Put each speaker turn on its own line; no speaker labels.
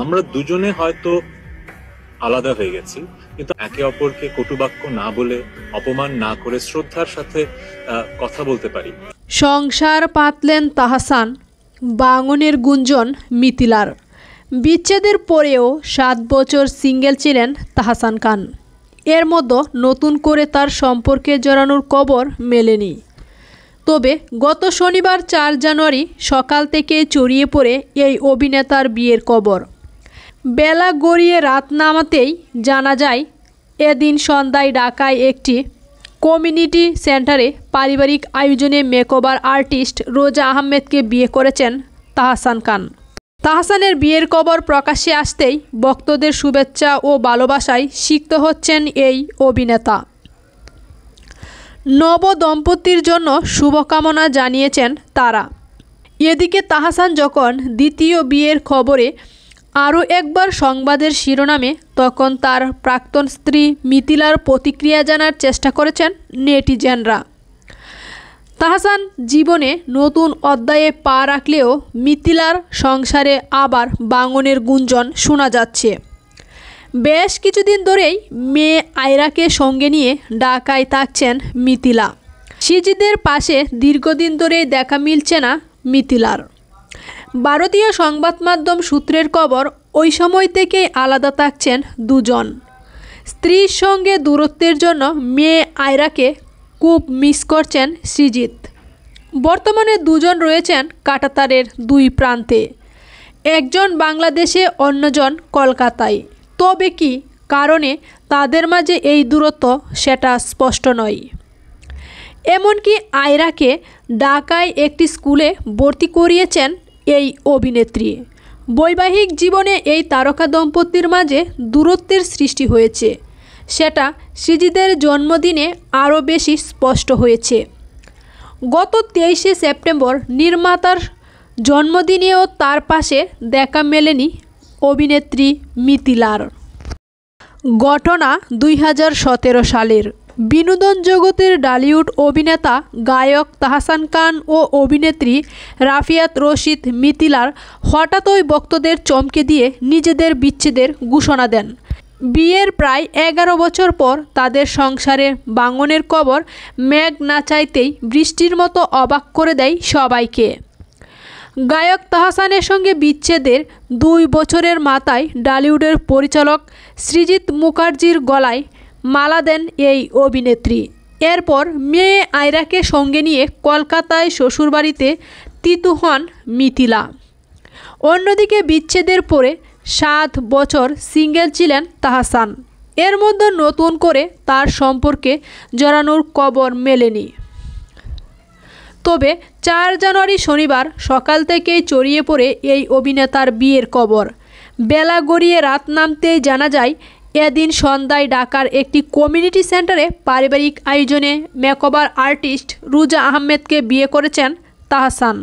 আমরা দুজনে হয়তো আলাদা হয়ে গেছি, কিন্তু একে অপরকে কটুবাক্য না বলে, অপমান না করে শ্রদ্ধার সাথে কথা বলতে পারি।
সংসার পাতলেন তাহসান, ভাঙনের গুঞ্জন মিথিলার। বিচ্ছেদের পরেও 7 বছর সিঙ্গেল ছিলেন তাহসান খান। এর মধ্যে নতুন করে তার সম্পর্কে জড়ানোর খবর মেলেনি। তবে গত শনিবার 4 জানুয়ারি সকাল থেকে ছড়িয়ে পড়ে এই অভিনেতার বিয়ের খবর। বেলা গড়িয়ে রাত নামাতেই জানা যায়, এদিন সন্ধ্যায় ঢাকায় একটি কমিউনিটি সেন্টারে পারিবারিক আয়োজনে মেকওভার আর্টিস্ট রোজা আহমেদকে বিয়ে করেছেন তাহসান খান। তাহসানের বিয়ের খবর প্রকাশ্যে আসতেই ভক্তদের শুভেচ্ছা ও ভালোবাসায় সিক্ত হচ্ছেন এই অভিনেতা। নব দম্পতির জন্য শুভকামনা জানিয়েছেন তারা। এদিকে তাহসান যখন দ্বিতীয় বিয়ের খবরে আরও একবার সংবাদের শিরোনামে, তখন তার প্রাক্তন স্ত্রী মিথিলার প্রতিক্রিয়া জানার চেষ্টা করেছেন নেটিজেনরা। তাহসান জীবনে নতুন অধ্যায়ে পা রাখলেও মিথিলার সংসারে আবার ভাঙনের গুঞ্জন শোনা যাচ্ছে। বেশ কিছুদিন ধরেই মেয়ে আয়রাকে সঙ্গে নিয়ে ঢাকায় থাকছেন মিথিলা। সিজিদের পাশে দীর্ঘদিন ধরেই দেখা মিলছে না মিথিলার। ভারতীয় সংবাদ মাধ্যম সূত্রের খবর, ওই সময় থেকেই আলাদা থাকছেন দুজন। স্ত্রীর সঙ্গে দূরত্বের জন্য মেয়ে আয়রাকে খুব মিস করছেন সৃজিত। বর্তমানে দুজন রয়েছেন কাঁটাতারের দুই প্রান্তে, একজন বাংলাদেশে, অন্যজন কলকাতায়। তবে কী কারণে তাদের মাঝে এই দূরত্ব সেটা স্পষ্ট নয়। এমনকি আয়রাকে ঢাকায় একটি স্কুলে ভর্তি করিয়েছেন এই অভিনেত্রী। বৈবাহিক জীবনে এই তারকা দম্পতির মাঝে দূরত্বের সৃষ্টি হয়েছে, সেটা সৃজিতের জন্মদিনে আরও বেশি স্পষ্ট হয়েছে। গত 23শে সেপ্টেম্বর নির্মাতার জন্মদিনেও তার পাশে দেখা মেলেনি অভিনেত্রী মিথিলার। ঘটনা 2017 সালের। বিনোদন জগতের ঢালিউড অভিনেতা গায়ক তাহসান খান ও অভিনেত্রী রাফিয়াত রশিদ মিথিলার হঠাৎই ভক্তদের চমকে দিয়ে নিজেদের বিচ্ছেদের ঘোষণা দেন। বিয়ের প্রায় 11 বছর পর তাদের সংসারে ভাঙনের খবর মেঘ না চাইতেই বৃষ্টির মতো অবাক করে দেয় সবাইকে। গায়ক তাহসানের সঙ্গে বিচ্ছেদের 2 বছরের মাথায় ঢালিউডের পরিচালক সৃজিত মুখার্জির গলায় মালা দেন এই অভিনেত্রী। এরপর মেয়ে আয়রাকে সঙ্গে নিয়ে কলকাতায় শ্বশুরবাড়িতে তিতু হন মিথিলা। অন্যদিকে বিচ্ছেদের পরে 7 বছর সিঙ্গেল ছিলেন তাহসান। এর মধ্যে নতুন করে তার সম্পর্কে জড়ানোর খবর মেলেনি। তবে 4 জানুয়ারি শনিবার সকাল থেকেই ছড়িয়ে পড়ে এই অভিনেতার বিয়ের খবর। বেলা গড়িয়ে রাত নামতেই জানা যায়, এদিন সন্ধ্যায় ঢাকার একটি কমিউনিটি সেন্টারে পারিবারিক আয়োজনে মেকওভার আর্টিস্ট রোজা আহমেদকে বিয়ে করেছেন তাহসান।